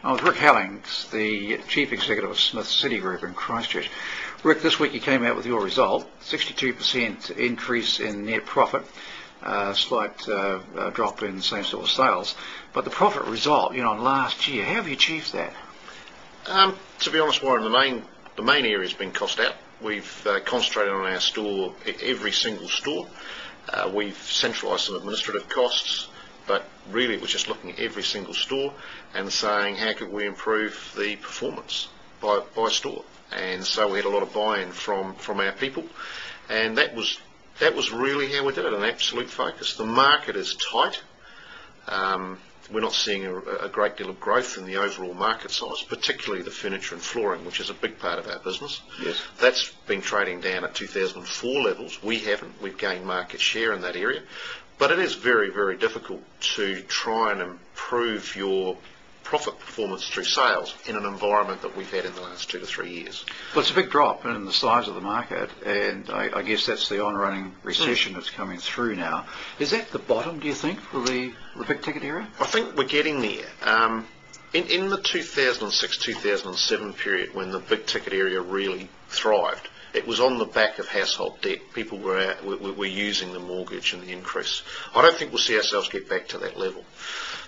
I was Rick Hellings, the Chief Executive of Smith City Group in Christchurch. Rick, this week you came out with your result, 62% increase in net profit, slight drop in same-store sales, but the profit result, in last year, how have you achieved that? To be honest, Warren, the main area has been cost out. We've concentrated on our store, every single store. We've centralised some administrative costs, but really it was just looking at every single store and saying how could we improve the performance by store. And so we had a lot of buy-in from our people, and that was really how we did it, an absolute focus. The market is tight. We're not seeing a great deal of growth in the overall market size, particularly the furniture and flooring, which is a big part of our business. Yes. That's been trading down at 2004 levels. We haven't. We've gained market share in that area. But it is very, very difficult to try and improve your profit performance through sales in an environment that we've had in the last 2 to 3 years. Well, it's a big drop in the size of the market, and I guess that's the on-running recession that's coming through now. Is that the bottom, do you think, for the big ticket area? I think we're getting there. In the 2006-2007 period, when the big ticket area really thrived, it was on the back of household debt. People were using the mortgage and the increase. I don't think we'll see ourselves get back to that level.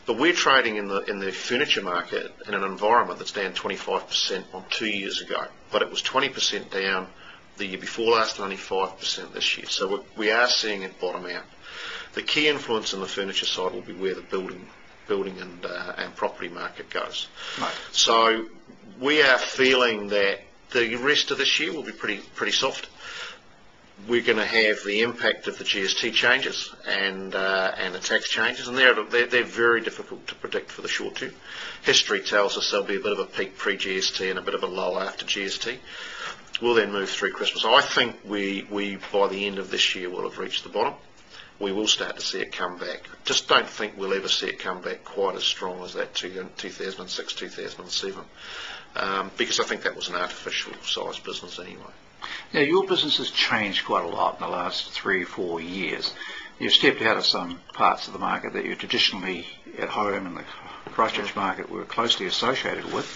But we're trading in the furniture market in an environment that's down 25% on 2 years ago. But it was 20% down the year before last and only 5% this year. So we are seeing it bottom out. The key influence in the furniture side will be where the building and property market goes. Right. So we are feeling that the rest of this year will be pretty soft. We're going to have the impact of the GST changes and the tax changes, and they're very difficult to predict for the short term. History tells us there'll be a bit of a peak pre-GST and a bit of a lull after GST. We'll then move through Christmas. I think we by the end of this year will have reached the bottom. We will start to see it come back. Just don't think we'll ever see it come back quite as strong as that 2006, 2007, because I think that was an artificial size business anyway. Now, your business has changed quite a lot in the last 3 or 4 years. You've stepped out of some parts of the market that you traditionally at home in the Christchurch market were closely associated with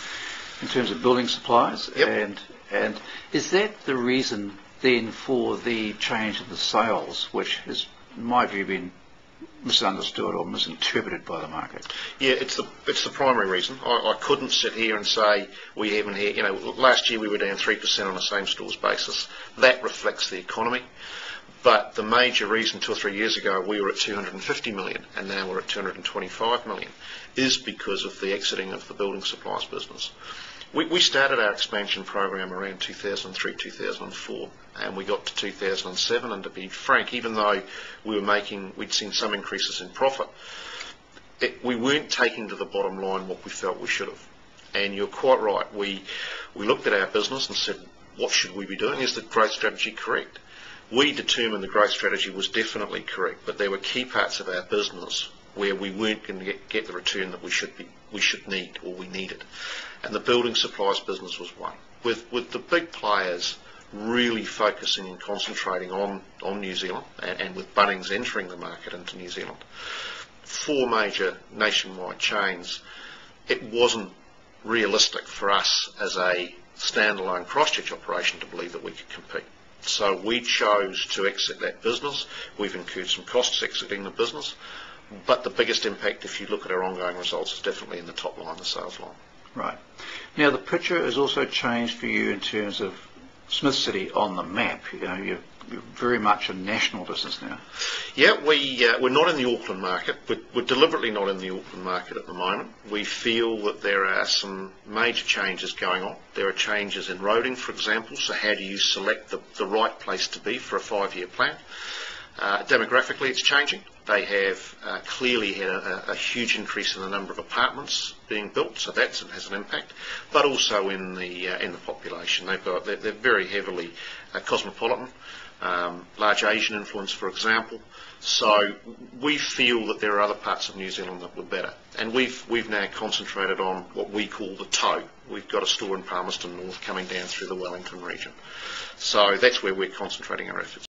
in terms of building supplies. Yep. And is that the reason then for the change in the sales, which has, in my view, been misunderstood or misinterpreted by the market? Yeah, it's the primary reason. I couldn't sit here and say we haven't had, last year we were down 3% on a same stores basis. That reflects the economy. But the major reason 2 or 3 years ago we were at 250 million and now we're at 225 million is because of the exiting of the building supplies business. We started our expansion program around 2003, 2004, and we got to 2007. And to be frank, even though we'd seen some increases in profit, we weren't taking to the bottom line what we felt we should have. And you're quite right. We looked at our business and said, what should we be doing? Is the growth strategy correct? We determined the growth strategy was definitely correct, but there were key parts of our business where we weren't going to get the return that we should need or we needed. And the building supplies business was one. With the big players really focusing and concentrating on New Zealand and with Bunnings entering the market into New Zealand, 4 major nationwide chains, it wasn't realistic for us as a standalone Christchurch operation to believe that we could compete. So we chose to exit that business. We've incurred some costs exiting the business, but the biggest impact, if you look at our ongoing results, is definitely in the top line, the sales line. Right. Now, the picture has also changed for you in terms of Smith City on the map. You're very much a national business now. Yeah, we're not in the Auckland market. We're deliberately not in the Auckland market at the moment. We feel that there are some major changes going on. There are changes in roading, for example. So how do you select the right place to be for a 5-year plan? Demographically, it's changing. They have clearly had a huge increase in the number of apartments being built, so that has an impact. But also in the population, they're very heavily cosmopolitan, large Asian influence, for example. So we feel that there are other parts of New Zealand that were better, and we've now concentrated on what we call the toe. We've got a store in Palmerston North coming down through the Wellington region, so that's where we're concentrating our efforts.